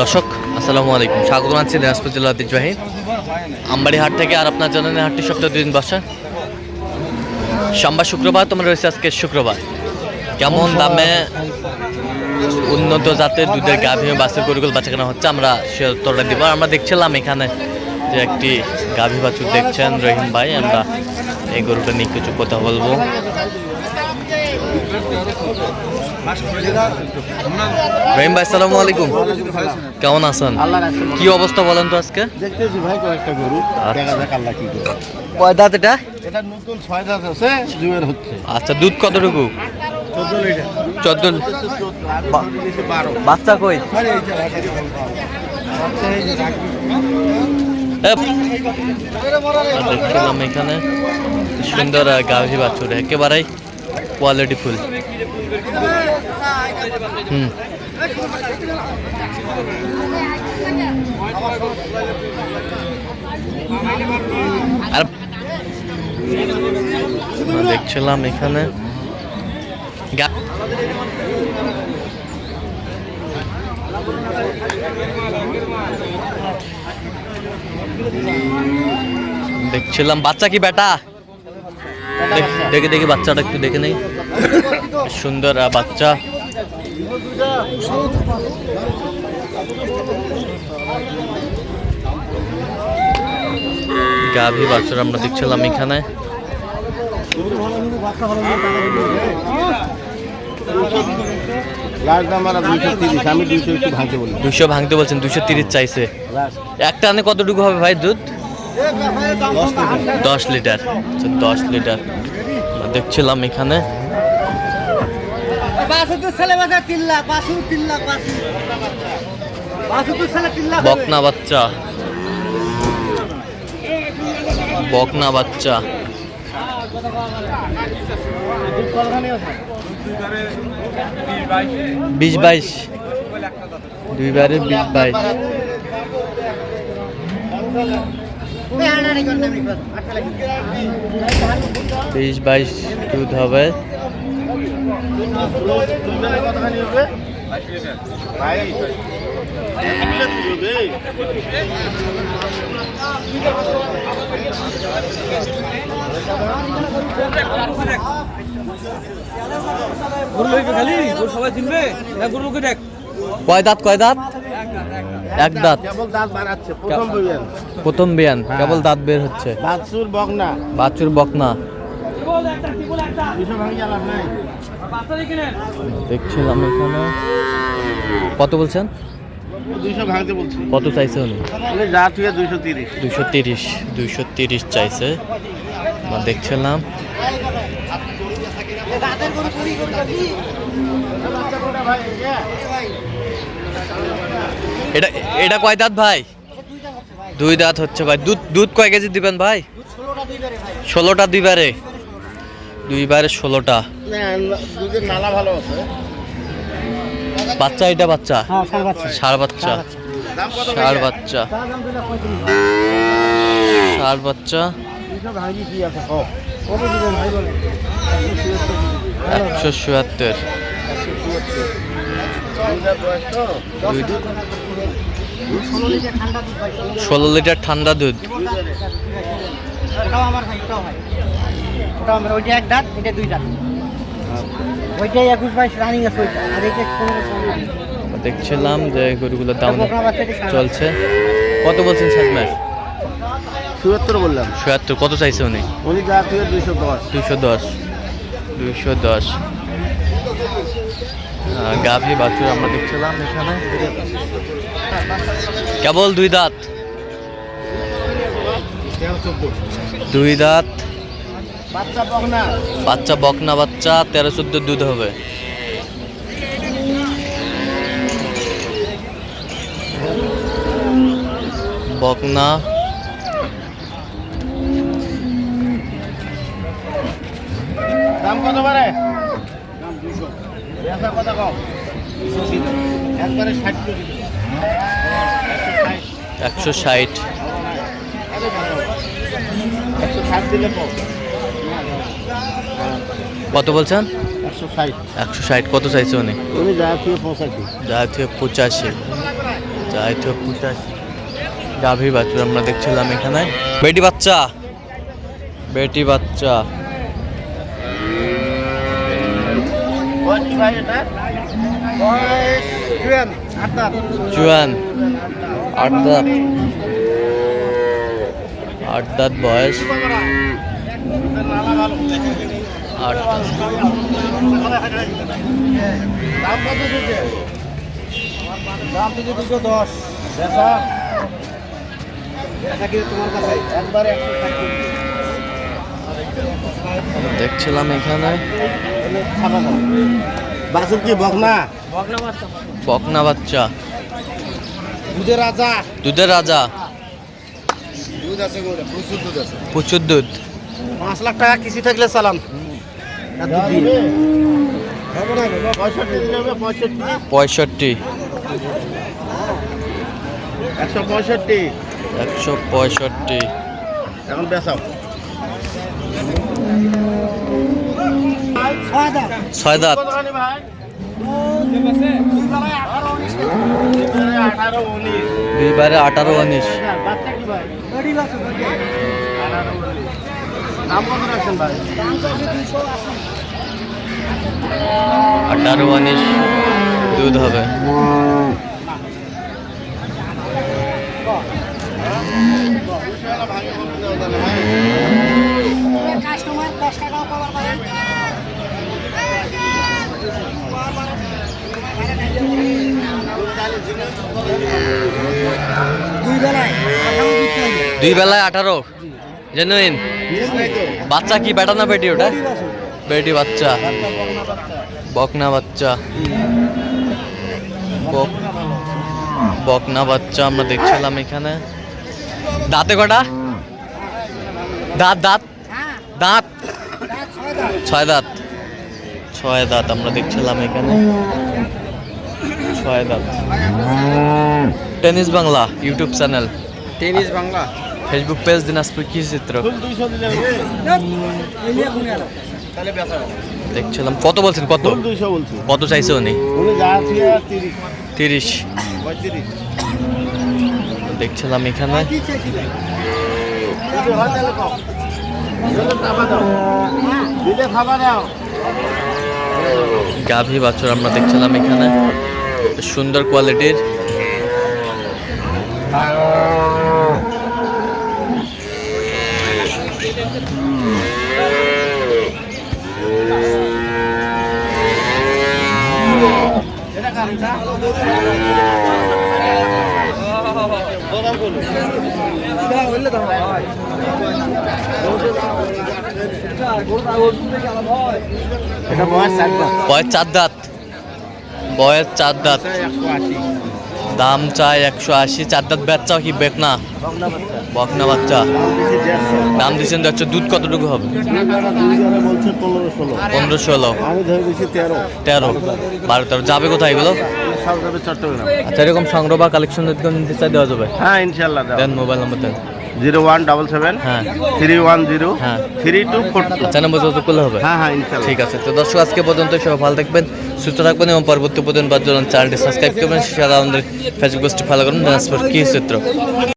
দর্শক আসসালামু আলাইকুম, স্বাগত জানাচ্ছি দিনাজপুর জেলার ঐতিহ্যবাহী আমবাড়ি হাট থেকে। আর আপনার জানেন হাটটি সপ্তাহে 2 দিন বসে, সোমবার শুক্রবার। তোমরা রয়েছে আজকে শুক্রবার। কেমন দামে উন্নত জাতের দুধের গাভী বাছুর গরুগুলো বাচ্চা কেনা হচ্ছে আমরা সে উত্তরটা দিব। আমরা দেখছিলাম এখানে যে একটি গাভী বাছুর দেখছেন রহিম ভাই, আমরা এই গরুটা নিয়ে কিছু কথা বলবো। রহিম ভাই আসসালামু আলাইকুম, কেমন আছেন? কি অবস্থা বলেন তো আজকে? দেখতেছি ভাই কয়েকটা গরু, দেখা যাক আল্লাহ কি করে। কয় দাঁত এটা? এটা নতুন 6 দাঁত আছে, দুয়ের হচ্ছে। আচ্ছা, দুধ কতটুকু? 14 লিটার। 14 বাচ্চা কই? দেখছিলাম এখানে সুন্দর গাভী বাছুর, একেবারেই কোয়ালিটি ফুল। আর দেখছিলাম এখানে দেখছিলাম বাচ্চা কি বেটা? দেখে দেখি বাচ্চাটা একটু দেখে নেই। সুন্দর বাচ্চা। গাভী বাছুর আমরা দেখছিলাম এখানে। 200 ভাঙতে বলছেন, 230 চাইছে। একটা আনে কতটুকু হবে ভাই দুধ? 10 লিটার। 10 লিটার দেখছিলাম এখানে। বকনা বাচ্চা, বকনা বাচ্চা। 20-22 দুইবারে 20-22। 20-22 দুধ হবে। কয় দাঁত? কয় দাঁত? এক দাঁত। প্রথম বিয়ান, কেবল দাঁত বের হচ্ছে। বাছুর বকনা। বাছুর বকনা। দেখছিলাম এখানে। কত বলছেন? 200 ভাঙতে বলছি। কত চাইছে উনি? যা থেকে 230। 230 চাইছে। দেখছিলাম এটা এটা কয় দাঁত ভাই? 2 দাঁত হচ্ছে ভাই। দুধ কয় কেজি দিবেন ভাই? 16টা দুইবারে। 16টা। দুধের নালা ভালো আছে। বাচ্চা এটা বাচ্চা? ষাঁড় বাচ্চা। ষাঁড় বাচ্চা। ষাঁড় বাচ্চা। 177। 16 লিটার ঠান্ডা দুধ। দেখছিলাম যে গরুগুলোর দাম চলছে। কত বলছেন শেষমেশ? 77 বললাম। 77। কত চাইছে উনি? উনি যা থেকে 210। 210 গাভী বাছুর আমরা দেখছিলাম এখানে। কেবল 2 দাঁত। 2 দাঁত। বাচ্চা বকনা বাচ্চা। 13-14 দুধ হবে। বকনা। দাম কত পারে? 160। কত বলছেন? 160। 160 কত চাইছে উনি? উনি যা থেকে 85। যা থেকে 85। চাইতো 85 গাভী বাছুর আমরা দেখছিলাম এখানে। বেটি বাচ্চা, বেটি বাচ্চা। বয়স কি ভাই এটা? বয়স জুয়ান, 8 দাঁত। জুয়ান, 8 দাঁত, 8 দাঁত বয়স, নালা ভালো। 8 দাঁত। দাম কত দিচ্ছে? দাম দিচ্ছে 210। বেচা? বেচা কি তোমার কাছে? একবারে 160। দেখছিলাম এখানে বাছুর কি বকনা? বকনা বাচ্চা, দুধের রাজা। দুধের রাজা, দুধ আছে গো, প্রচুর দুধ আছে। প্রচুর দুধ। 5 লাখ টাকা কিস্তি থাকলে চালান। 65, 165। 165। এখন বেচাও। 6 দাঁত, দুইবারে 18, 19। দাম কত রাখছেন ভাই? 18, 19 দুধ হবে। কাস্টমার 10 টাকা কভার করেন। দুই বেলায় 18 জেনুইন। বাচ্চা কি বেটা না বেটি? ওটা বেটি বাচ্চা, বকনা বাচ্চা, বকনা বাচ্চা আমরা দেখছিলাম এখানে। দাঁতে কটা? দাঁত দাঁত দাঁত 6 দাঁত, 6 দাঁত আমরা দেখছিলাম এখানে। 6 দাঁত। Tennis Bangla YouTube channel, tennis Bangla Facebook page Dinajpur কৃষি চিত্র। ফুল 200 দিলে হবে। তাহলে বেচাও। দেখছিলাম। কত বলছেন? কত ফুল 200 বলছি। কত চাইছে উনি? উনি যা আছে 30 30। 35। দেখছিলাম এখানে। যদি হয় তাহলে কম। দিলে খাবার দাও। দিলে খাবার দাও। গাভী বাছুর আমরা দেখছিলাম এখানে, সুন্দর কোয়ালিটির। এটা কারণটা দোকান করুন। এটা হইলে দাও ভাই। এটা বয়স 4 দাঁত। বয়ের 4 দাঁত, বয়ের 4 দাঁত। 180। দাম চাই 180। 4 দাঁত বাচ্চা কি বেক না? বকনা বাচ্চা। দাম দিচ্ছেন দেখছো। দুধ কতটুকু হবে? বলছে 15-16। 15-16, আমি ধরে দিচ্ছি 13। 13, 12, 13। যাবে কোথায় এগুলো? সব যাবে চট্টগ্রাম। আচ্ছা, এরকম সংগ্রহ বা কালেকশন যদি কেউ নিতে চাই দেওয়া যাবে? হ্যাঁ ইনশাল্লাহ দাও। দেন মোবাইল নাম্বার দেন। 0177 হ্যাঁ 310 হ্যাঁ 3242। আচ্ছা, নাম্বার যত করলে হবে। হ্যাঁ হ্যাঁ ইনশাল্লাহ। ঠিক আছে। তো দর্শক, আজকে পর্যন্ত সবাই ভালো থাকবেন, সুস্থ থাকবেন এবং পরবর্তী প্রতিদিন পাওয়ার জন্য চ্যানেলটি সাবস্ক্রাইব করবেন। সাথে আমাদের ফেসবুক পেজটি ফলো করুন দিনাজপুর কৃষি চিত্র।